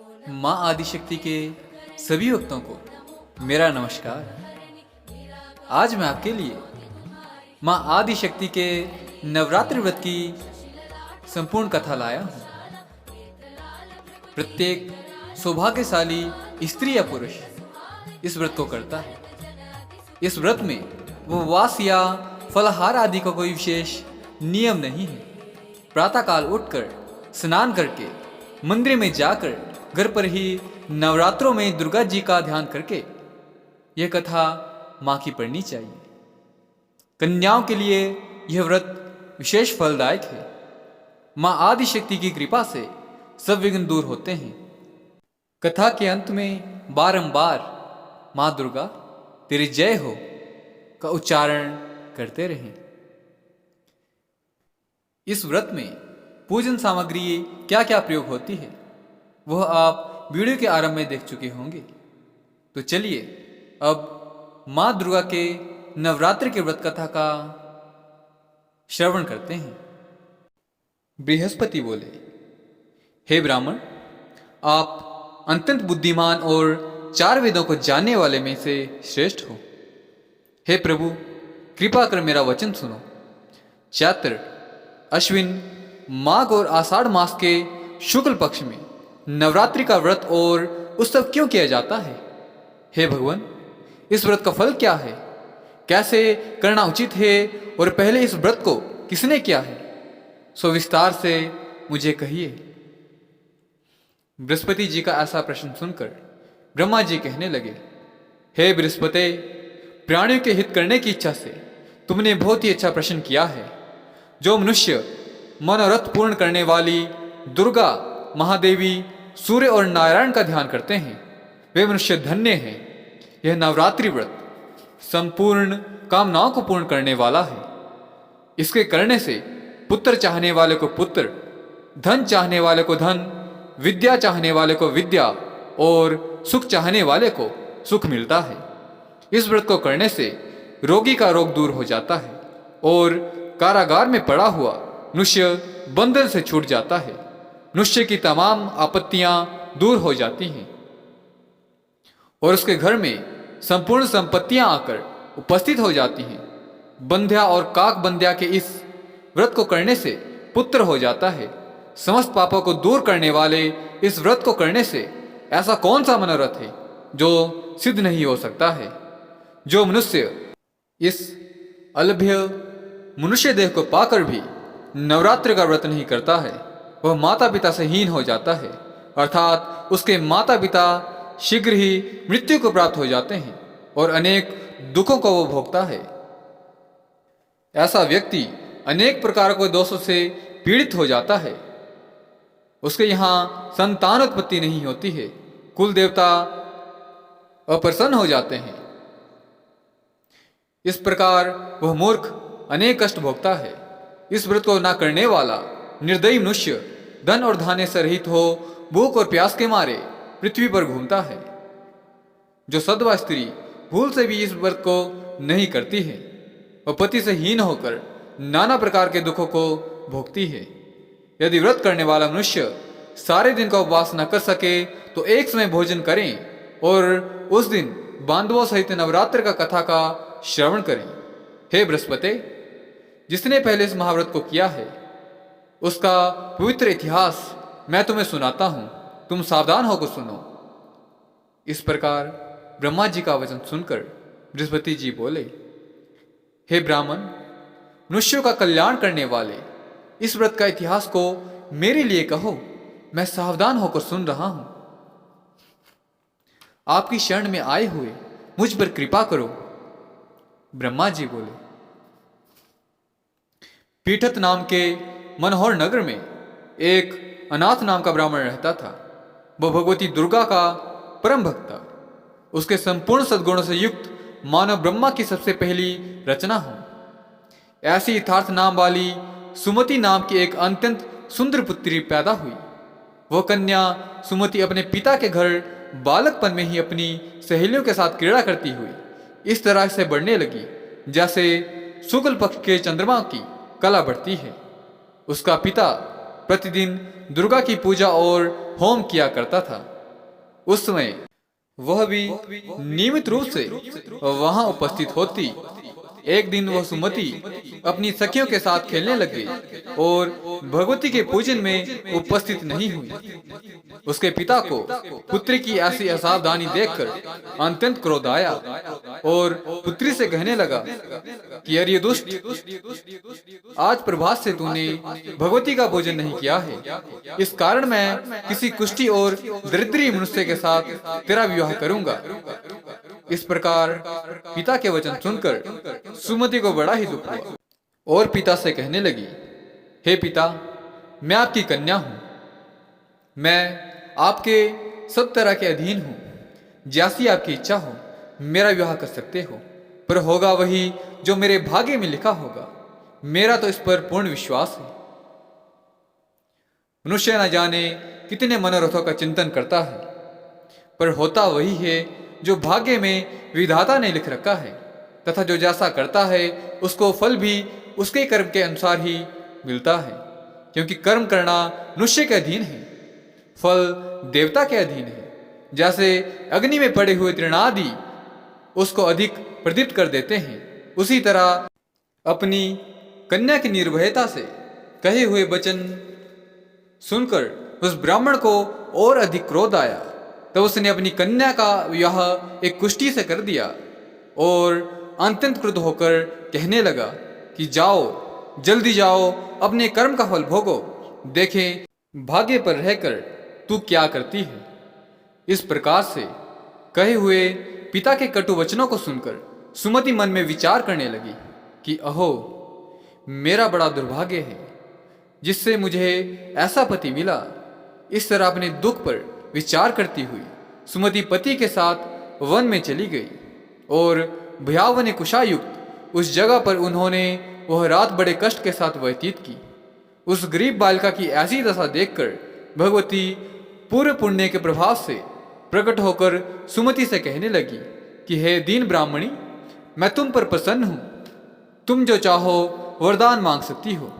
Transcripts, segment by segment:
माँ आदिशक्ति के सभी भक्तों को मेरा नमस्कार। आज मैं आपके लिए माँ आदिशक्ति के नवरात्रि व्रत की संपूर्ण कथा लाया हूँ। प्रत्येक सौभाग्यशाली स्त्री या पुरुष इस व्रत को करता है। इस व्रत में उपवास या फलाहार आदि का कोई विशेष नियम नहीं है। प्रातःकाल उठकर स्नान करके मंदिर में जाकर घर पर ही नवरात्रों में दुर्गा जी का ध्यान करके यह कथा माँ की पढ़नी चाहिए। कन्याओं के लिए यह व्रत विशेष फलदायक है। माँ आदिशक्ति की कृपा से सब विघ्न दूर होते हैं। कथा के अंत में बारंबार माँ दुर्गा तेरी जय हो का उच्चारण करते रहें। इस व्रत में पूजन सामग्री क्या क्या प्रयोग होती है वह आप वीडियो के आरंभ में देख चुके होंगे। तो चलिए अब माँ दुर्गा के नवरात्रि के व्रत कथा का श्रवण करते हैं। बृहस्पति बोले, हे ब्राह्मण, आप अत्यंत बुद्धिमान और 4 वेदों को जानने वाले में से श्रेष्ठ हो। हे प्रभु, कृपा कर मेरा वचन सुनो। चैत्र, अश्विन, माघ और आषाढ़ मास के शुक्ल पक्ष में नवरात्रि का व्रत और उत्सव क्यों किया जाता है? हे भगवान, इस व्रत का फल क्या है? कैसे करना उचित है और पहले इस व्रत को किसने किया है? सो विस्तार से मुझे कहिए। बृहस्पति जी का ऐसा प्रश्न सुनकर ब्रह्मा जी कहने लगे, हे बृहस्पति, प्राणियों के हित करने की इच्छा से तुमने बहुत ही अच्छा प्रश्न किया है। जो मनुष्य मनोरथ पूर्ण करने वाली दुर्गा, महादेवी, सूर्य और नारायण का ध्यान करते हैं वे मनुष्य धन्य हैं। यह नवरात्रि व्रत संपूर्ण कामनाओं को पूर्ण करने वाला है। इसके करने से पुत्र चाहने वाले को पुत्र, धन चाहने वाले को धन, विद्या चाहने वाले को विद्या और सुख चाहने वाले को सुख मिलता है। इस व्रत को करने से रोगी का रोग दूर हो जाता है और कारागार में पड़ा हुआ मनुष्य बंधन से छूट जाता है। मनुष्य की तमाम आपत्तियां दूर हो जाती हैं और उसके घर में संपूर्ण संपत्तियां आकर उपस्थित हो जाती हैं। बंध्या और काक बंध्या के इस व्रत को करने से पुत्र हो जाता है। समस्त पापों को दूर करने वाले इस व्रत को करने से ऐसा कौन सा मनोरथ है जो सिद्ध नहीं हो सकता है? जो मनुष्य इस अलभ्य मनुष्य देह को पाकर भी नवरात्र का व्रत नहीं करता है वह माता पिता से हीन हो जाता है, अर्थात उसके माता पिता शीघ्र ही मृत्यु को प्राप्त हो जाते हैं और अनेक दुखों को वो भोगता है। ऐसा व्यक्ति अनेक प्रकार के दोषों से पीड़ित हो जाता है। उसके यहाँ संतान उत्पत्ति नहीं होती है। कुल देवता अप्रसन्न हो जाते हैं। इस प्रकार वह मूर्ख अनेक कष्ट भोगता है। इस व्रत को न करने वाला निर्दयी मनुष्य धन और धान्य से रहित हो भूख और प्यास के मारे पृथ्वी पर घूमता है। जो सद्वा स्त्री भूल से भी इस व्रत को नहीं करती है वह पति से हीन होकर नाना प्रकार के दुखों को भोगती है। यदि व्रत करने वाला मनुष्य सारे दिन का उपवास न कर सके तो एक समय भोजन करें और उस दिन बांधवों सहित नवरात्र का कथा का श्रवण करें। हे बृहस्पति, जिसने पहले इस महाव्रत को किया है उसका पवित्र इतिहास मैं तुम्हें सुनाता हूं, तुम सावधान होकर सुनो। इस प्रकार ब्रह्मा जी का वचन सुनकर बृहस्पति जी बोले, हे ब्राह्मण, मनुष्यों का कल्याण करने वाले इस व्रत का इतिहास को मेरे लिए कहो, मैं सावधान होकर सुन रहा हूं। आपकी शरण में आए हुए मुझ पर कृपा करो। ब्रह्मा जी बोले, पीठत नाम के मनोहर नगर में एक अनाथ नाम का ब्राह्मण रहता था। वह भगवती दुर्गा का परम भक्त था। उसके संपूर्ण सद्गुणों से युक्त मानव ब्रह्मा की सबसे पहली रचना हो। ऐसी यथार्थ नाम वाली सुमति नाम की एक अत्यंत सुंदर पुत्री पैदा हुई। वह कन्या सुमति अपने पिता के घर बालकपन में ही अपनी सहेलियों के साथ क्रीड़ा करती हुई इस तरह से बढ़ने लगी जैसे शुक्ल पक्ष के चंद्रमा की कला बढ़ती है। उसका पिता प्रतिदिन दुर्गा की पूजा और होम किया करता था। उस समय वह भी नियमित रूप से वहां उपस्थित होती। एक दिन वह सुमति अपनी सखियों के साथ खेलने लग गई और भगवती के पूजन में उपस्थित नहीं हुई। उसके पिता को पुत्री की ऐसी असावधानी देखकर अत्यंत क्रोध आया और पुत्री से कहने लगा कि अरे दुष्ट, आज प्रभात से तूने भगवती का पूजन नहीं किया है। इस कारण मैं किसी कुष्ठी और दरिद्री मनुष्य के साथ तेरा विवाह करूंगा। इस प्रकार पिता के वचन सुनकर सुमति को बड़ा ही दुख हुआ और पिता से कहने लगी, हे पिता, मैं आपकी कन्या हूं, मैं आपके सब तरह के अधीन हूं। जैसी आपकी इच्छा हो मेरा विवाह कर सकते हो, पर होगा वही जो मेरे भाग्य में लिखा होगा। मेरा तो इस पर पूर्ण विश्वास है। मनुष्य न जाने कितने मनोरथों का चिंतन करता है, पर होता वही है जो भाग्य में विधाता ने लिख रखा है, तथा जो जैसा करता है उसको फल भी उसके कर्म के अनुसार ही मिलता है। क्योंकि कर्म करना मनुष्य के अधीन है, फल देवता के अधीन है। जैसे अग्नि में पड़े हुए तृणादि उसको अधिक प्रदीप्त कर देते हैं, उसी तरह अपनी कन्या की निर्भयता से कहे हुए वचन सुनकर उस ब्राह्मण को और अधिक क्रोध आया। तब उसने अपनी कन्या का विवाह एक कुष्ठी से कर दिया और अत्यंत क्रुद्ध होकर कहने लगा कि जाओ, जल्दी जाओ, अपने कर्म का फल भोगो, देखें भाग्य पर रहकर तू क्या करती है। इस प्रकार से कहे हुए पिता के कटु वचनों को सुनकर सुमति मन में विचार करने लगी कि अहो, मेरा बड़ा दुर्भाग्य है जिससे मुझे ऐसा पति मिला। इस तरह अपने दुख पर विचार करती हुई सुमति पति के साथ वन में चली गई और भयावह कुशायुक्त उस जगह पर उन्होंने वह रात बड़े कष्ट के साथ व्यतीत की। उस गरीब बालिका की ऐसी दशा देखकर भगवती पूर्व पुण्य के प्रभाव से प्रकट होकर सुमति से कहने लगी कि हे दीन ब्राह्मणी, मैं तुम पर प्रसन्न हूं। तुम जो चाहो वरदान मांग सकती हो।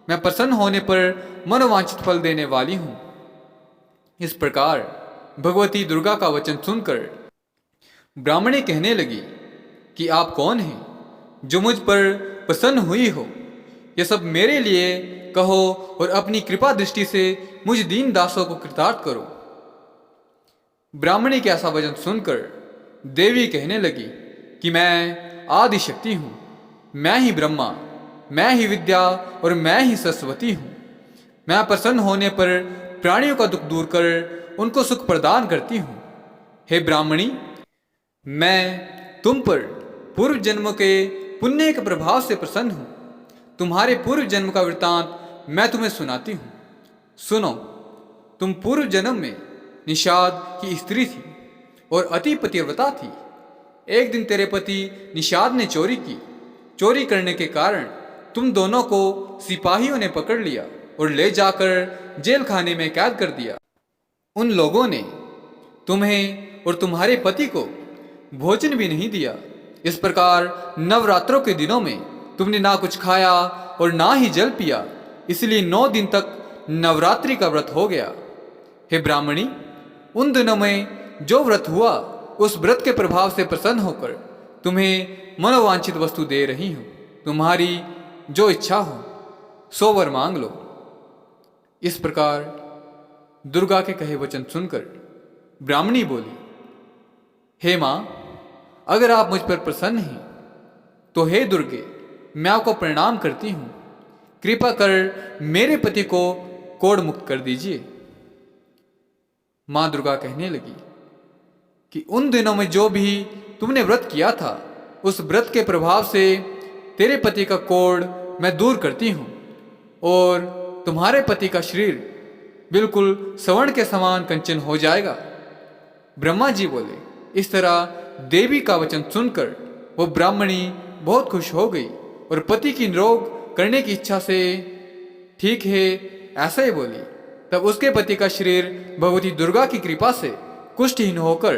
मैं प्रसन्न होने पर मनोवांछित फल देने वाली हूं। इस प्रकार भगवती दुर्गा का वचन सुनकर ब्राह्मणी कहने लगी कि आप कौन हैं जो मुझ पर प्रसन्न हुई हो। यह सब मेरे लिए कहो और अपनी कृपा दृष्टि से मुझ दीन दासों को कृतार्थ करो। ब्राह्मणी के ऐसा वचन सुनकर देवी कहने लगी कि मैं आदि शक्ति हूं, मैं ही ब्रह्मा, मैं ही विद्या और मैं ही सरस्वती हूं। मैं प्रसन्न होने पर प्राणियों का दुख दूर कर उनको सुख प्रदान करती हूं। हे ब्राह्मणी, मैं तुम पर पूर्व जन्म के पुण्य के प्रभाव से प्रसन्न हूं। तुम्हारे पूर्व जन्म का वृत्तांत मैं तुम्हें सुनाती हूं। सुनो, तुम पूर्व जन्म में निषाद की स्त्री थी और अति पतिव्रता थी। एक दिन तेरे पति निषाद ने चोरी की। चोरी करने के कारण तुम दोनों को सिपाहियों ने पकड़ लिया और ले जाकर जेल खाने में कैद कर दिया। उन लोगों ने तुम्हें और तुम्हारे पति को भोजन भी नहीं दिया। इस प्रकार नवरात्रों के दिनों में तुमने ना कुछ खाया और ना ही जल पिया, इसलिए 9 दिन तक नवरात्रि का व्रत हो गया। हे ब्राह्मणी, उन दिनों में जो व्रत हुआ उस व्रत के प्रभाव से प्रसन्न होकर तुम्हें मनोवांछित वस्तु दे रही हूं। तुम्हारी जो इच्छा हो सो वर मांग लो। इस प्रकार दुर्गा के कहे वचन सुनकर ब्राह्मणी बोली, हे मां, अगर आप मुझ पर प्रसन्न हैं तो हे दुर्गे, मैं आपको प्रणाम करती हूं। कृपा कर मेरे पति को कोढ़ मुक्त कर दीजिए। मां दुर्गा कहने लगी कि उन दिनों में जो भी तुमने व्रत किया था उस व्रत के प्रभाव से तेरे पति का कोढ़ मैं दूर करती हूं और तुम्हारे पति का शरीर बिल्कुल स्वर्ण के समान कंचन हो जाएगा। ब्रह्मा जी बोले। इस तरह देवी का वचन सुनकर वो ब्राह्मणी बहुत खुश हो गई और पति की निरोग करने की इच्छा से ठीक है ऐसा ही बोली। तब उसके पति का शरीर भगवती दुर्गा की कृपा से कुष्ठहीन होकर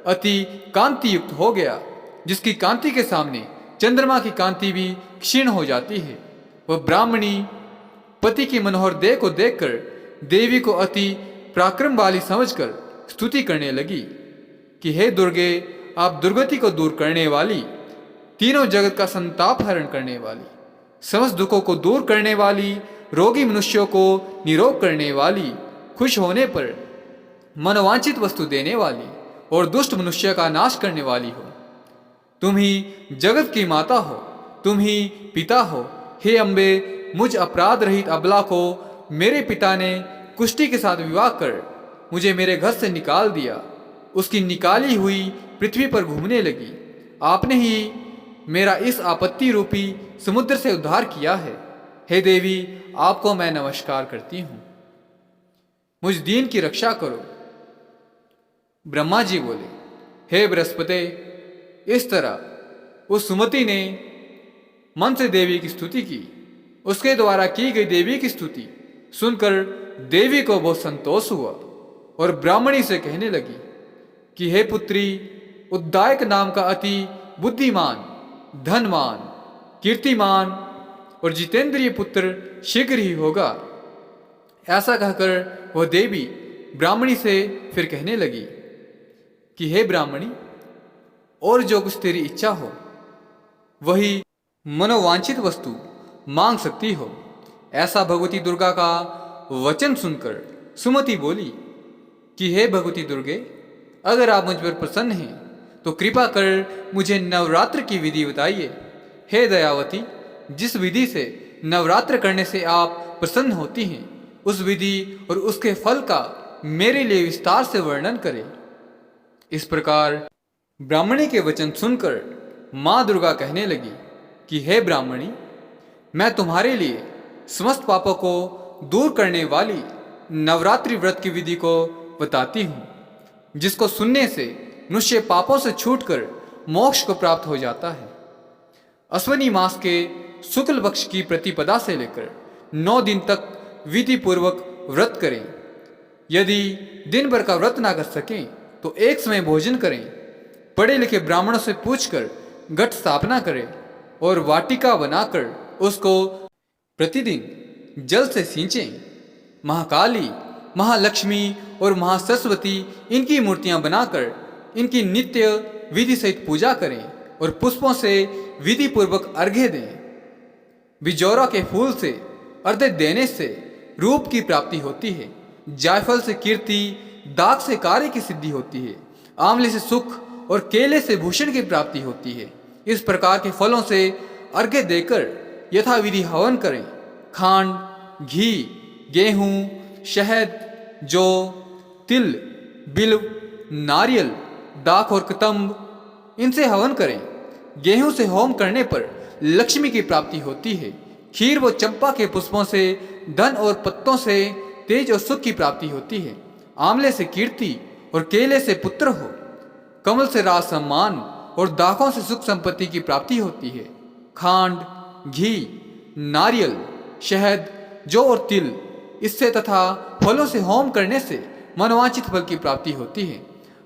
अति कांति युक्त हो गया, जिसकी कांति के सामने चंद्रमा की कांति भी क्षीण हो जाती है। वह ब्राह्मणी पति की मनोहर देह को देखकर देवी को अति पराक्रम वाली समझकर स्तुति करने लगी कि हे दुर्गे, आप दुर्गति को दूर करने वाली, तीनों जगत का संताप हरण करने वाली, समस्त दुखों को दूर करने वाली, रोगी मनुष्यों को निरोग करने वाली, खुश होने पर मनोवांछित वस्तु देने वाली और दुष्ट मनुष्य का नाश करने वाली हो। तुम ही जगत की माता हो, तुम ही पिता हो। हे अम्बे, मुझ अपराध रहित अबला को मेरे पिता ने कुष्ठी के साथ विवाह कर मुझे मेरे घर से निकाल दिया। उसकी निकाली हुई पृथ्वी पर घूमने लगी। आपने ही मेरा इस आपत्ति रूपी समुद्र से उद्धार किया है। हे देवी, आपको मैं नमस्कार करती हूं। मुझ दीन की रक्षा करो। ब्रह्मा जी बोले, हे बृहस्पति, इस तरह उस सुमति ने मन से देवी की स्तुति की। उसके द्वारा की गई देवी की स्तुति सुनकर देवी को बहुत संतोष हुआ और ब्राह्मणी से कहने लगी कि हे पुत्री, उद्दायक नाम का अति बुद्धिमान, धनवान, कीर्तिमान और जितेंद्रिय पुत्र शीघ्र ही होगा। ऐसा कहकर वह देवी ब्राह्मणी से फिर कहने लगी कि हे ब्राह्मणी, और जो कुछ तेरी इच्छा हो वही मनोवांछित वस्तु मांग सकती हो। ऐसा भगवती दुर्गा का वचन सुनकर सुमति बोली कि हे भगवती दुर्गे, अगर आप मुझ पर प्रसन्न हैं तो कृपा कर मुझे नवरात्र की विधि बताइए। हे दयावती, जिस विधि से नवरात्र करने से आप प्रसन्न होती हैं, उस विधि और उसके फल का मेरे लिए विस्तार से वर्णन करें। इस प्रकार ब्राह्मणी के वचन सुनकर माँ दुर्गा कहने लगी कि हे ब्राह्मणी, मैं तुम्हारे लिए समस्त पापों को दूर करने वाली नवरात्रि व्रत की विधि को बताती हूँ, जिसको सुनने से मनुष्य पापों से छूटकर मोक्ष को प्राप्त हो जाता है। अश्विनी मास के शुक्ल पक्ष की प्रतिपदा से लेकर 9 दिन तक विधि पूर्वक व्रत करें। यदि दिन भर का व्रत ना कर सकें तो एक समय भोजन करें। पढ़े लिखे ब्राह्मणों से पूछकर घट स्थापना करें और वाटिका बनाकर उसको प्रतिदिन जल से सींचें। महाकाली, महालक्ष्मी और महासरस्वती इनकी मूर्तियां बनाकर इनकी नित्य विधि सहित पूजा करें और पुष्पों से विधि पूर्वक अर्घ्य दें। बिजौरा के फूल से अर्घ्य देने से रूप की प्राप्ति होती है। जायफल से कीर्ति, दाग से कार्य की सिद्धि होती है। आंवले से सुख और केले से भूषण की प्राप्ति होती है। इस प्रकार के फलों से अर्घ्य देकर यथाविधि हवन करें। खांड, घी, गेहूं, शहद, जौ, तिल, बिल्व, नारियल, दाख और कतंब, इनसे हवन करें। गेहूं से होम करने पर लक्ष्मी की प्राप्ति होती है। खीर व चंपा के पुष्पों से धन और पत्तों से तेज और सुख की प्राप्ति होती है। आंवले से कीर्ति और केले से पुत्र हो। कमल से राज सम्मान और दाखों से सुख संपत्ति की प्राप्ति होती है। खांड, घी, नारियल, शहद, जौ और तिल, इससे तथा फलों से होम करने से मनोवांछित फल की प्राप्ति होती है।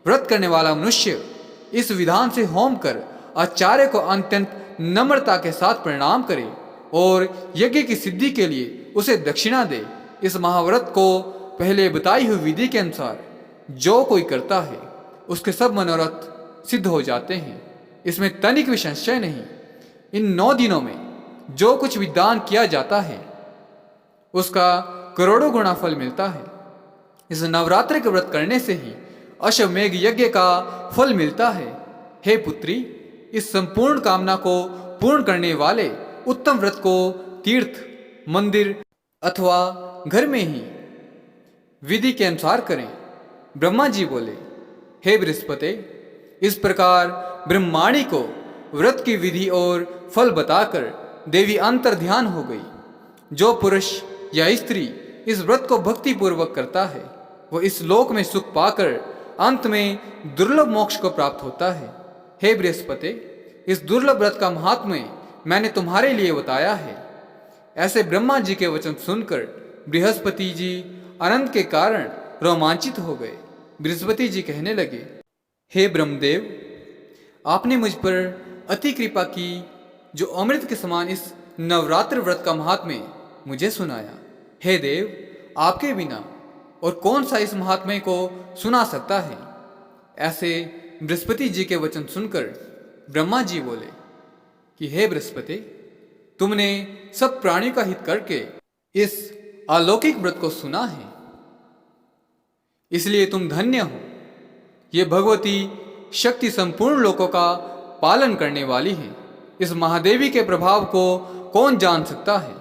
व्रत करने वाला मनुष्य इस विधान से होम कर आचार्य को अत्यंत नम्रता के साथ प्रणाम करे और यज्ञ की सिद्धि के लिए उसे दक्षिणा दे। इस महाव्रत को पहले बताई हुई विधि के अनुसार जो कोई करता है उसके सब मनोरथ सिद्ध हो जाते हैं। इसमें तनिक भी संशय नहीं। इन 9 दिनों में जो कुछ भी दान किया जाता है उसका करोड़ों गुना फल मिलता है। इस नवरात्र के व्रत करने से ही अश्वमेघ यज्ञ का फल मिलता है। हे पुत्री, इस संपूर्ण कामना को पूर्ण करने वाले उत्तम व्रत को तीर्थ, मंदिर अथवा घर में ही विधि के अनुसार करें। ब्रह्मा जी बोले, हे बृहस्पति, इस प्रकार ब्रह्माणी को व्रत की विधि और फल बताकर देवी अंतर ध्यान हो गई। जो पुरुष या स्त्री इस व्रत को भक्ति पूर्वक करता है वह इस लोक में सुख पाकर अंत में दुर्लभ मोक्ष को प्राप्त होता है। हे बृहस्पति, इस दुर्लभ व्रत का महात्म्य मैंने तुम्हारे लिए बताया है। ऐसे ब्रह्मा जी के वचन सुनकर बृहस्पति जी आनंद के कारण रोमांचित हो गए। बृहस्पति जी कहने लगे, हे ब्रह्मदेव, आपने मुझ पर अति कृपा की जो अमृत के समान इस नवरात्र व्रत का महात्म्य मुझे सुनाया। हे देव, आपके बिना और कौन सा इस महात्म्य को सुना सकता है? ऐसे बृहस्पति जी के वचन सुनकर ब्रह्मा जी बोले कि हे बृहस्पति, तुमने सब प्राणियों का हित करके इस अलौकिक व्रत को सुना है, इसलिए तुम धन्य हो। ये भगवती शक्ति संपूर्ण लोकों का पालन करने वाली है। इस महादेवी के प्रभाव को कौन जान सकता है?